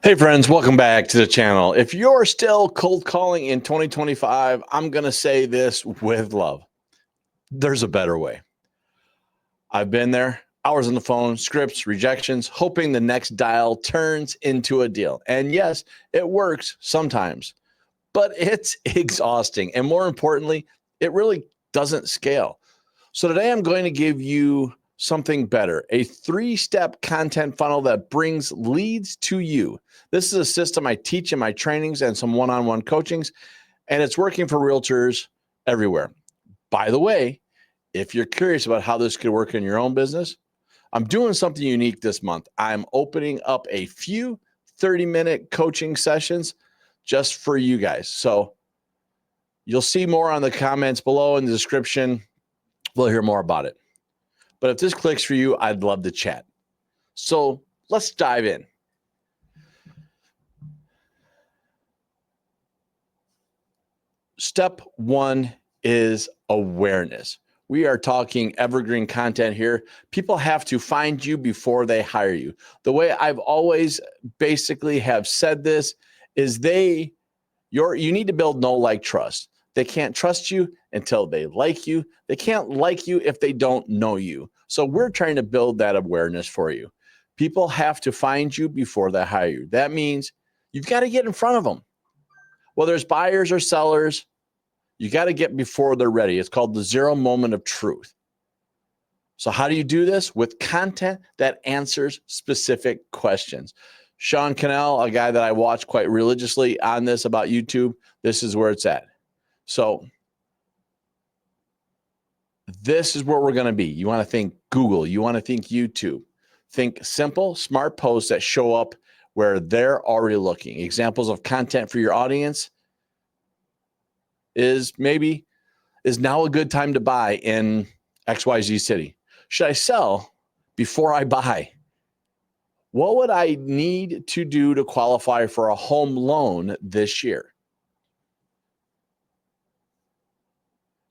Hey friends, welcome back to the channel. If you're still cold calling in 2025, I'm going to say this with love. There's a better way. I've been there, hours on the phone, scripts, rejections, hoping the next dial turns into a deal. And yes, it works sometimes, but it's exhausting. And more importantly, it really doesn't scale. So today I'm going to give you something better, a 3-step content funnel that brings leads to you. This is a system I teach in my trainings and some one-on-one coachings, and it's working for realtors everywhere. By the way, if you're curious about how this could work in your own business, I'm doing something unique this month. I'm opening up a few 30-minute coaching sessions just for you guys. So you'll see more on the comments below in the description. We'll hear more about it. But if this clicks for you, I'd love to chat. So let's dive in. Step one is awareness. We are talking evergreen content here. People have to find you before they hire you. The way I've always basically have said this is you need to build know, like, trust. They can't trust you until they like you. They can't like you if they don't know you. So we're trying to build that awareness for you. People have to find you before they hire you. That means you've got to get in front of them. Whether it's buyers or sellers, you got to get before they're ready. It's called the 0 moment of truth. So how do you do this? With content that answers specific questions. Sean Cannell, a guy that I watch quite religiously on this about YouTube, this is where it's at. So this is where we're going to be. You want to think Google. You want to think YouTube. Think simple, smart posts that show up where they're already looking. Examples of content for your audience is now a good time to buy in XYZ city? Should I sell before I buy? What would I need to do to qualify for a home loan this year?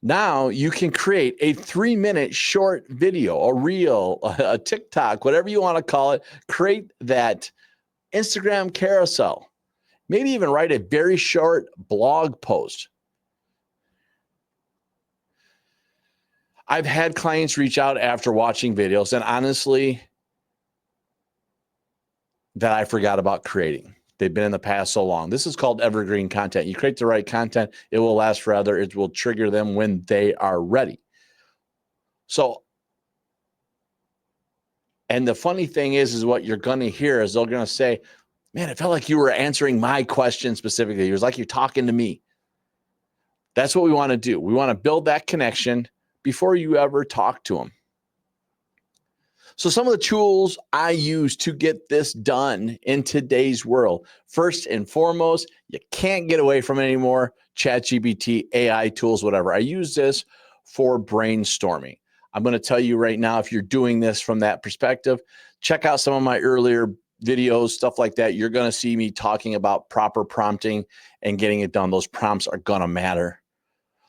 Now you can create a 3-minute short video, a reel, a TikTok, whatever you want to call it. Create that Instagram carousel. Maybe even write a very short blog post. I've had clients reach out after watching videos, and honestly, that I forgot about creating. They've been in the past so long. This is called evergreen content. You create the right content, it will last forever. It will trigger them when they are ready. So, and the funny thing is what you're going to hear is they're going to say, man, it felt like you were answering my question specifically. It was like you're talking to me. That's what we want to do. We want to build that connection before you ever talk to them. So some of the tools I use to get this done in today's world. First and foremost, you can't get away from it anymore. ChatGPT, AI tools, whatever. I use this for brainstorming. I'm going to tell you right now, if you're doing this from that perspective, check out some of my earlier videos, stuff like that. You're going to see me talking about proper prompting and getting it done. Those prompts are going to matter.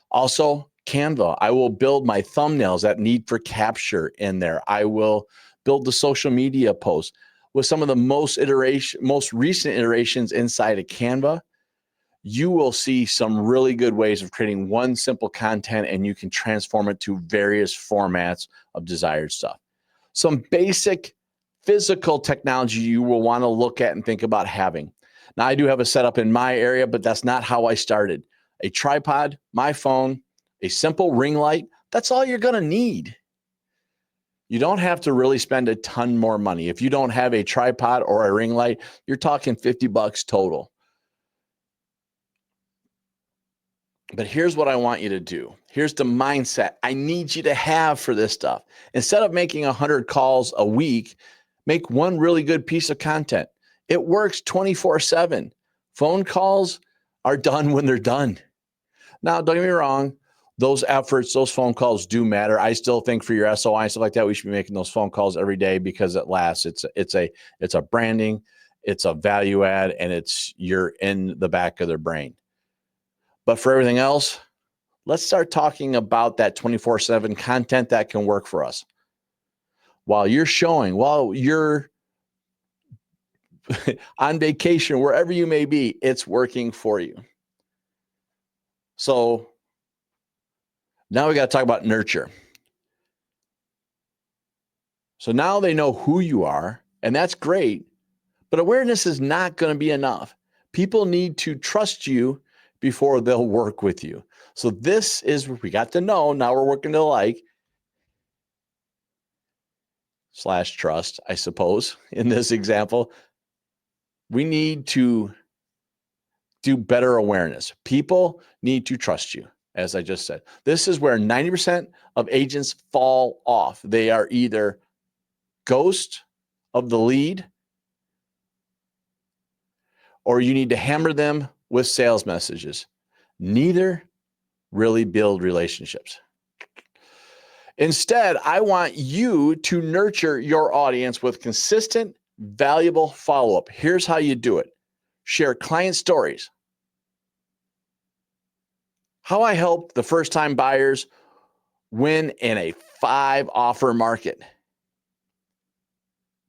Also, Canva. I will build my thumbnails that need for capture in there. I will build the social media posts with some of the most recent iterations inside of Canva. You will see some really good ways of creating one simple content, and you can transform it to various formats of desired stuff. Some basic physical technology you will want to look at and think about having. Now, I do have a setup in my area, but that's not how I started. A tripod, my phone, a simple ring light, that's all you're going to need. You don't have to really spend a ton more money. If you don't have a tripod or a ring light, you're talking $50 total. But here's what I want you to do. Here's the mindset I need you to have for this stuff. Instead of making 100 calls a week, make one really good piece of content. It works 24/7. Phone calls are done when they're done. Now, don't get me wrong. Those efforts, those phone calls do matter. I still think for your SOI and stuff like that, we should be making those phone calls every day because it lasts. It's a branding, it's a value add, and you're in the back of their brain. But for everything else, let's start talking about that 24/7 content that can work for us. While you're on vacation, wherever you may be, it's working for you. So now we got to talk about nurture. So now they know who you are, and that's great, but awareness is not going to be enough. People need to trust you before they'll work with you. So this is what we got to know. Now we're working to like / trust, I suppose, in this example. We need to do better awareness. People need to trust you, as I just said. This is where 90% of agents fall off. They are either ghost of the lead, or you need to hammer them with sales messages. Neither really build relationships. Instead, I want you to nurture your audience with consistent, valuable follow-up. Here's how you do it. Share client stories. How I helped the first-time buyers win in a 5-offer market.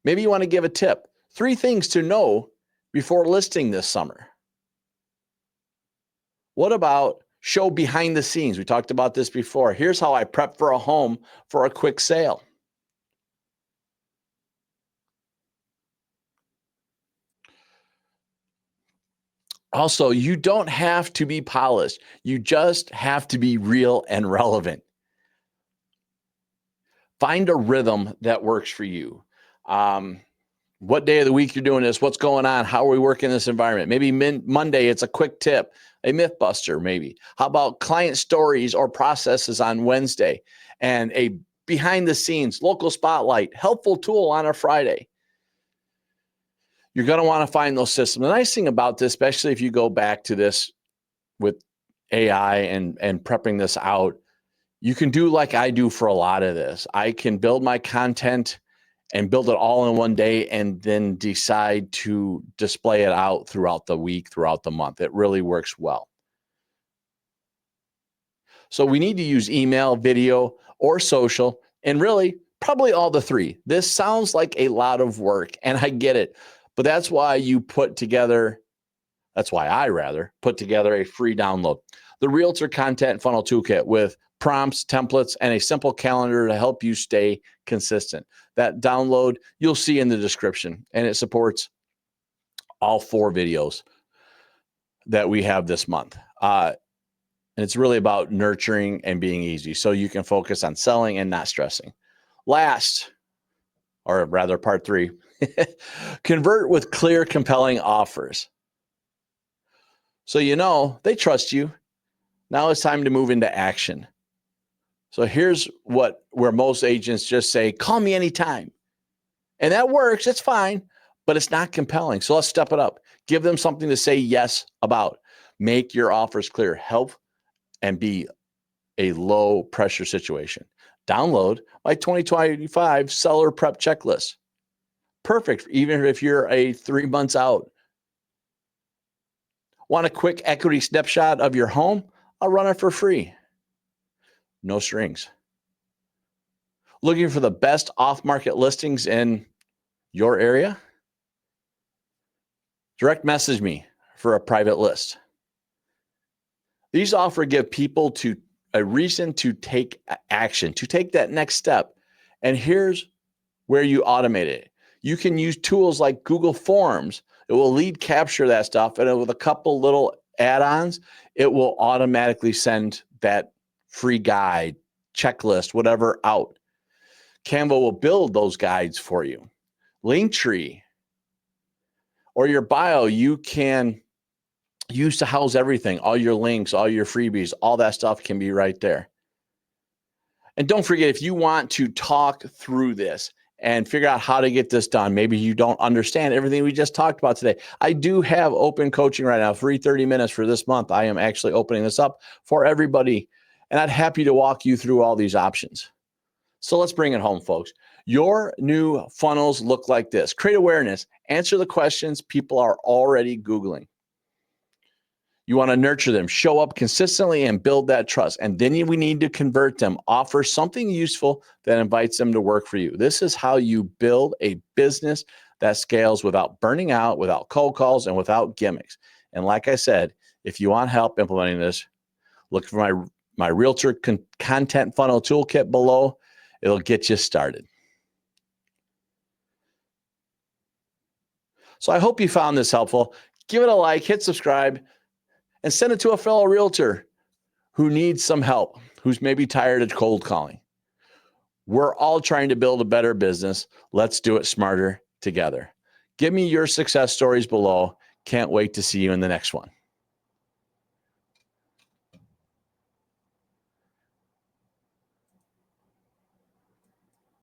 Maybe you want to give a tip. 3 things to know before listing this summer. What about show behind the scenes? We talked about this before. Here's how I prep for a home for a quick sale. Also, you don't have to be polished. You just have to be real and relevant. Find a rhythm that works for you. What day of the week you're doing this? What's going on? How are we working in this environment? Maybe Monday, it's a quick tip, a myth buster maybe. How about client stories or processes on Wednesday? And a behind the scenes, local spotlight, helpful tool on a Friday. You're going to want to find those systems. The nice thing about this, especially if you go back to this with AI and prepping this out, you can do like I do for a lot of this. I can build my content and build it all in one day and then decide to display it out throughout the week, throughout the month. It really works well. So we need to use email, video, or social, and really probably all the 3. This sounds like a lot of work, and I get it. But that's why I put together a free download. The Realtor Content Funnel Toolkit with prompts, templates, and a simple calendar to help you stay consistent. That download you'll see in the description, and it supports all 4 videos that we have this month. And it's really about nurturing and being easy so you can focus on selling and not stressing. Last, or rather part 3, convert with clear, compelling offers. So they trust you. Now it's time to move into action. So here's where most agents just say, call me anytime. And that works, it's fine, but it's not compelling. So let's step it up. Give them something to say yes about. Make your offers clear. Help and be a low pressure situation. Download my 2025 seller prep checklist. Perfect, even if you're 3 months out. Want a quick equity snapshot of your home? I'll run it for free. No strings. Looking for the best off-market listings in your area? Direct message me for a private list. These offers give people a reason to take action, to take that next step. And here's where you automate it. You can use tools like Google Forms. It will lead capture that stuff, and with a couple little add-ons, it will automatically send that free guide, checklist, whatever out. Canva will build those guides for you. Linktree or your bio, you can use to house everything, all your links, all your freebies, all that stuff can be right there. And don't forget, if you want to talk through this and figure out how to get this done, maybe you don't understand everything we just talked about today. I do have open coaching right now, free 30 minutes for this month. I am actually opening this up for everybody, and I'm happy to walk you through all these options. So let's bring it home, folks. Your new funnels look like this. Create awareness. Answer the questions people are already Googling. You want to nurture them, show up consistently, and build that trust. And then we need to convert them, offer something useful that invites them to work for you. This is how you build a business that scales without burning out, without cold calls, and without gimmicks. And like I said, if you want help implementing this, look for my Realtor Content Funnel Toolkit below. It'll get you started. So I hope you found this helpful. Give it a like, hit subscribe, and send it to a fellow realtor who needs some help, who's maybe tired of cold calling. We're all trying to build a better business. Let's do it smarter together. Give me your success stories below. Can't wait to see you in the next one.